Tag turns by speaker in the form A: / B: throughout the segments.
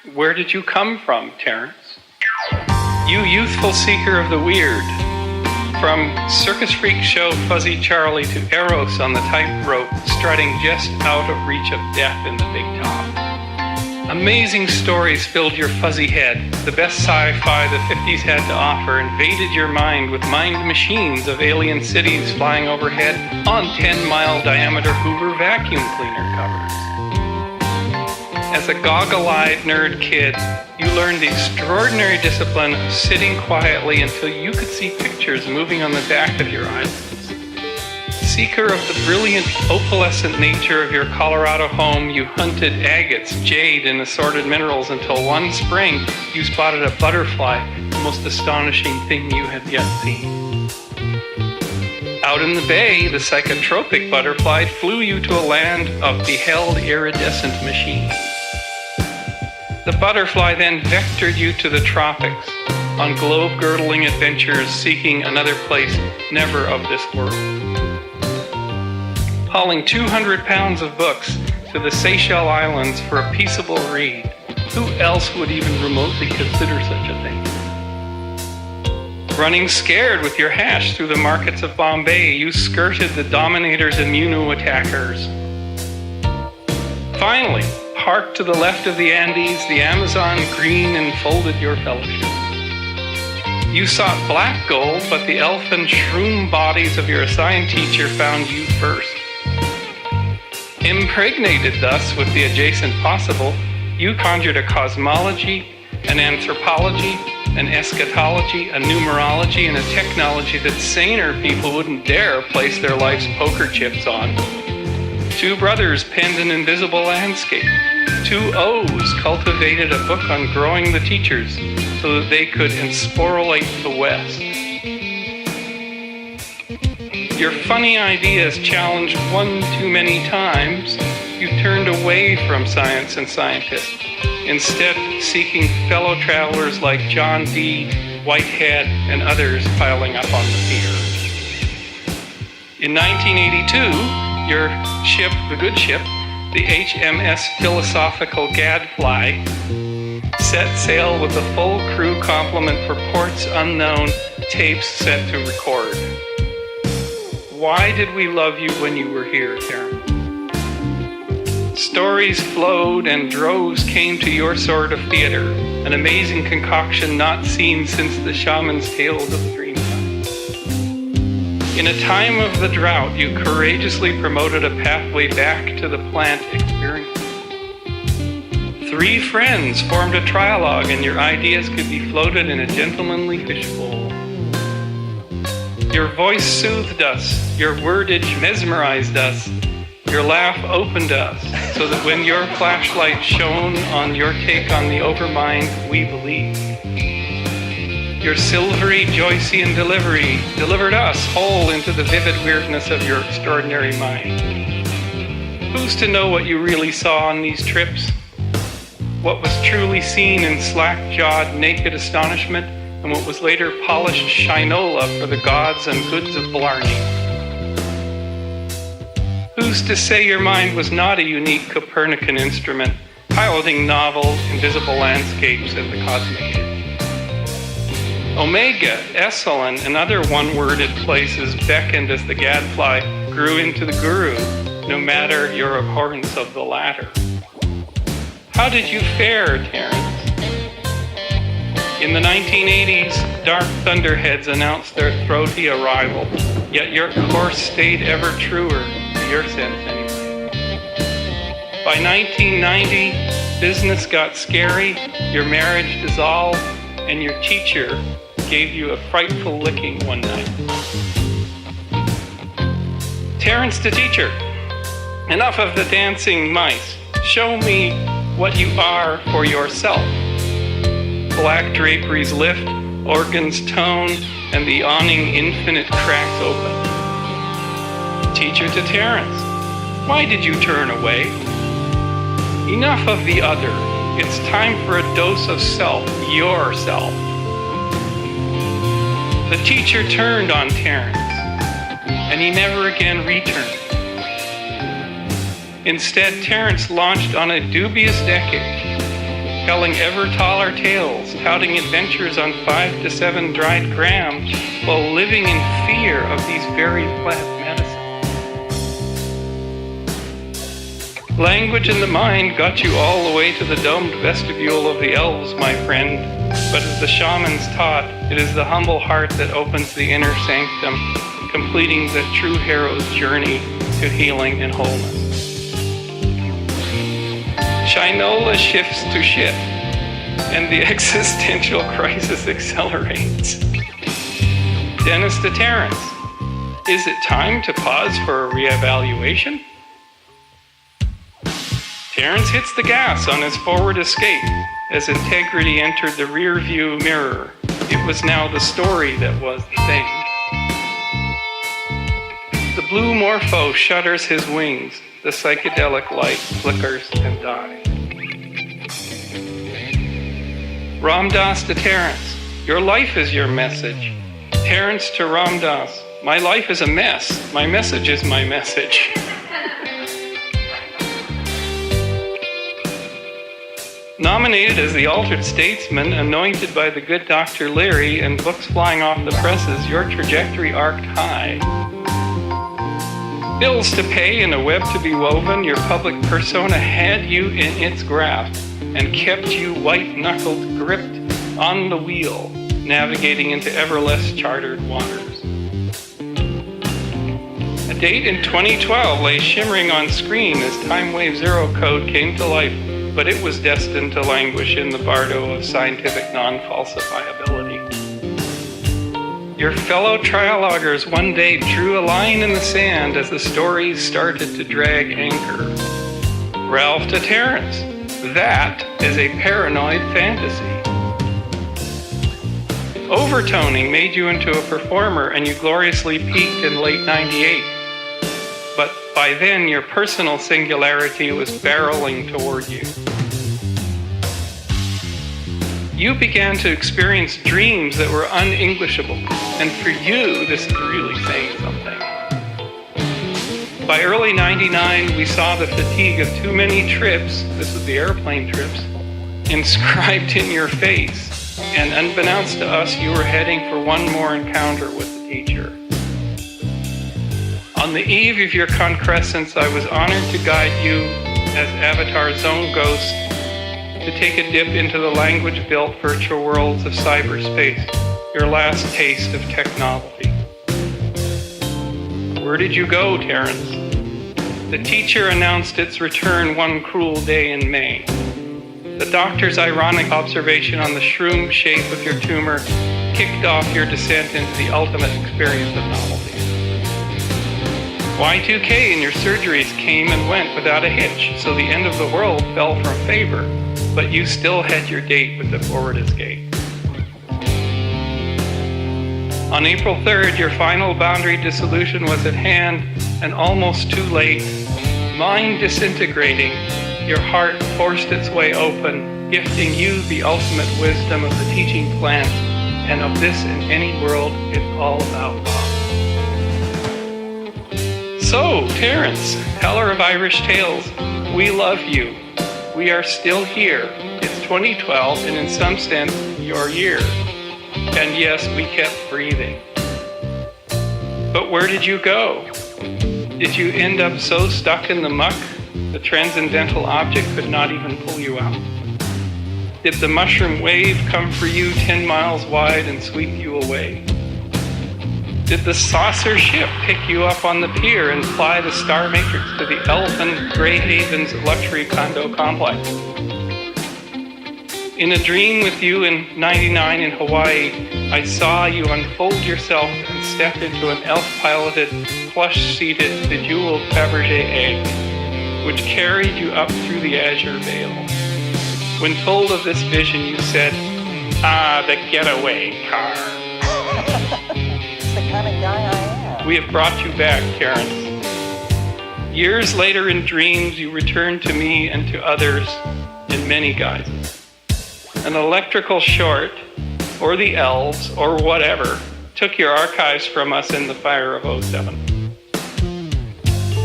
A: Where did you come from, Terence? You youthful seeker of the weird. From circus freak show Fuzzy Charlie to Eros on the tightrope, strutting just out of reach of death in the big top. Amazing stories filled your fuzzy head. The best sci-fi the 50s had to offer invaded your mind with mind machines of alien cities flying overhead on 10-mile diameter Hoover vacuum cleaner covers. As a goggle-eyed nerd kid, you learned the extraordinary discipline of sitting quietly until you could see pictures moving on the back of your eyelids. Seeker of the brilliant opalescent nature of your Colorado home, you hunted agates, jade, and assorted minerals until one spring you spotted a butterfly, the most astonishing thing you had yet seen. Out in the bay, the psychotropic butterfly flew you to a land of beheld iridescent machines. The butterfly then vectored you to the tropics on globe-girdling adventures seeking another place never of this world. Hauling 200 pounds of books to the Seychelles Islands for a peaceable read. Who else would even remotely consider such a thing? Running scared with your hash through the markets of Bombay, you skirted the dominators' immuno-attackers. Finally, parked to the left of the Andes, the Amazon green enfolded your fellowship. You sought black gold, but the elfin shroom bodies of your assigned teacher found you first. Impregnated thus with the adjacent possible, you conjured a cosmology, an anthropology, an eschatology, a numerology, and a technology that saner people wouldn't dare place their life's poker chips on. Two brothers penned an invisible landscape. Two O's cultivated a book on growing the teachers so that they could ensporulate the West. Your funny ideas challenged one too many times, you turned away from science and scientists, instead seeking fellow travelers like John D., Whitehead, and others piling up on the pier. In 1982, your ship, the good ship, the HMS Philosophical Gadfly, set sail with a full crew complement for ports unknown, tapes set to record. Why did we love you when you were here, Terence? Stories flowed and droves came to your sort of theater, an amazing concoction not seen since the shaman's tales of dreamtime. In a time of the drought, you courageously promoted a pathway back to the plant experience. 3 friends formed a trialogue and your ideas could be floated in a gentlemanly fishbowl. Your voice soothed us, your wordage mesmerized us, your laugh opened us, so that when your flashlight shone on your take on the overmind, we believed. Your silvery Joycean delivery delivered us whole into the vivid weirdness of your extraordinary mind. Who's to know what you really saw on these trips? What was truly seen in slack-jawed, naked astonishment, and what was later polished shinola for the gods and goods of Blarney. Who's to say your mind was not a unique Copernican instrument, piloting novel, invisible landscapes at the cosmic edge? Omega, Esalen, and other one-worded places beckoned as the gadfly grew into the guru, no matter your abhorrence of the latter. How did you fare, Terence? In the 1980s, dark thunderheads announced their throaty arrival, yet your course stayed ever truer, to your sense anyway. By 1990, business got scary, your marriage dissolved, and your teacher gave you a frightful licking one night. Terence the teacher, enough of the dancing mice. Show me what you are for yourself. Black draperies lift, organs tone, and the awning infinite cracks open. Teacher to Terence, why did you turn away? Enough of the other. It's time for a dose of self, yourself. The teacher turned on Terence, and he never again returned. Instead, Terence launched on a dubious decade, telling ever taller tales, touting adventures on 5 to 7 dried grams, while living in fear of these very plant medicines. Language and the mind got you all the way to the domed vestibule of the elves, my friend. But as the shamans taught, it is the humble heart that opens the inner sanctum, completing the true hero's journey to healing and wholeness. Shinola shifts to shit, and the existential crisis accelerates. Dennis to Terence, is it time to pause for a reevaluation? Terence hits the gas on his forward escape as integrity entered the rear view mirror. It was now the story that was the thing. The blue morpho shudders his wings. The psychedelic light flickers and dies. Ramdas to Terence, your life is your message. Terence to Ramdas, my life is a mess. My message is my message. Nominated as the altered statesman, anointed by the good Dr. Larry, and books flying off the presses, your trajectory arced high. Bills to pay and a web to be woven, your public persona had you in its grasp and kept you white-knuckled gripped on the wheel, navigating into ever less chartered waters. A date in 2012 lay shimmering on screen as Time Wave Zero code came to life, but it was destined to languish in the bardo of scientific non-falsifiability. Your fellow trialogers one day drew a line in the sand as the stories started to drag anchor. Ralph to Terence, that is a paranoid fantasy. Overtoning made you into a performer and you gloriously peaked in late '98. But by then your personal singularity was barreling toward you. You began to experience dreams that were un-Englishable, and for you, this is really saying something. By early '99, we saw the fatigue of too many trips, this was the airplane trips, inscribed in your face, and unbeknownst to us, you were heading for one more encounter with the teacher. On the eve of your concrescence, I was honored to guide you as Avatar's own ghost to take a dip into the language-built virtual worlds of cyberspace, your last taste of technology. Where did you go, Terence? The teacher announced its return one cruel day in May. The doctor's ironic observation on the shroom shape of your tumor kicked off your descent into the ultimate experience of novelty. Y2K and your surgeries came and went without a hitch, so the end of the world fell from favor, but you still had your date with the forward escape. On April 3rd, your final boundary dissolution was at hand and almost too late. Mind disintegrating, your heart forced its way open, gifting you the ultimate wisdom of the teaching plant, and of this in any world, it's all about love. So, Terence, teller of Irish tales, we love you. We are still here. It's 2012, and in some sense, your year. And yes, we kept breathing. But where did you go? Did you end up so stuck in the muck, the transcendental object could not even pull you out? Did the mushroom wave come for you 10 miles wide and sweep you away? Did the saucer ship pick you up on the pier and fly the star matrix to the Elfin Grey Havens luxury condo complex? In a dream with you in '99 in Hawaii, I saw you unfold yourself and step into an elf-piloted, plush-seated, bejeweled Fabergé egg, which carried you up through the azure veil. When told of this vision, you said, "Ah, the getaway car."
B: It's the kind of guy I am.
A: We have brought you back, Terence. Years later in dreams, you returned to me and to others in many guises. An electrical short, or the elves, or whatever, took your archives from us in the fire of '07.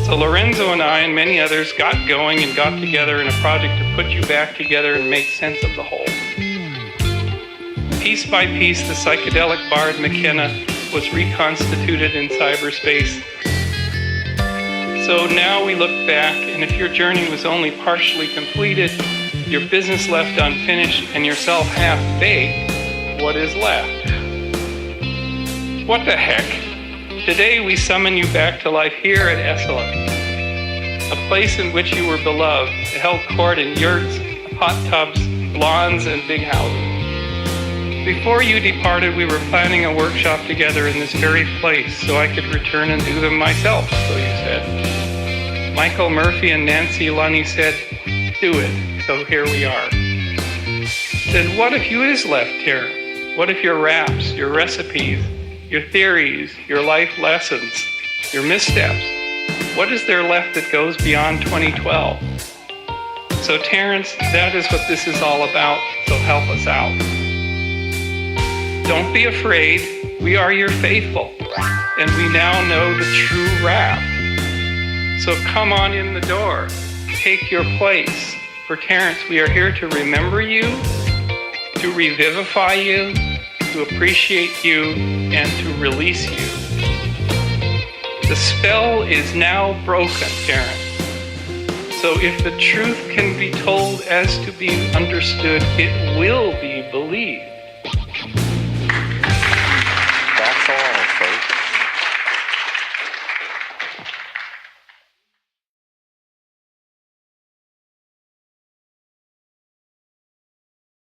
A: So Lorenzo and I and many others got going and got together in a project to put you back together and make sense of the whole. Piece by piece, the psychedelic bard McKenna was reconstituted in cyberspace. So now we look back, and if your journey was only partially completed, your business left unfinished, and yourself half-baked, what is left? What the heck? Today we summon you back to life here at Esselen, a place in which you were beloved, held court in yurts, hot tubs, lawns, and big houses. Before you departed, we were planning a workshop together in this very place so I could return and do them myself, so you said. Michael Murphy and Nancy Lunny said, do it, so here we are. Then what if you is left, Terence? What if your raps, your recipes, your theories, your life lessons, your missteps, what is there left that goes beyond 2012? So Terence, that is what this is all about, so help us out. Don't be afraid, we are your faithful, and we now know the true wrath. So come on in the door, take your place. For Terence, we are here to remember you, to revivify you, to appreciate you, and to release you. The spell is now broken, Terence. So if the truth can be told as to be understood, it will be believed.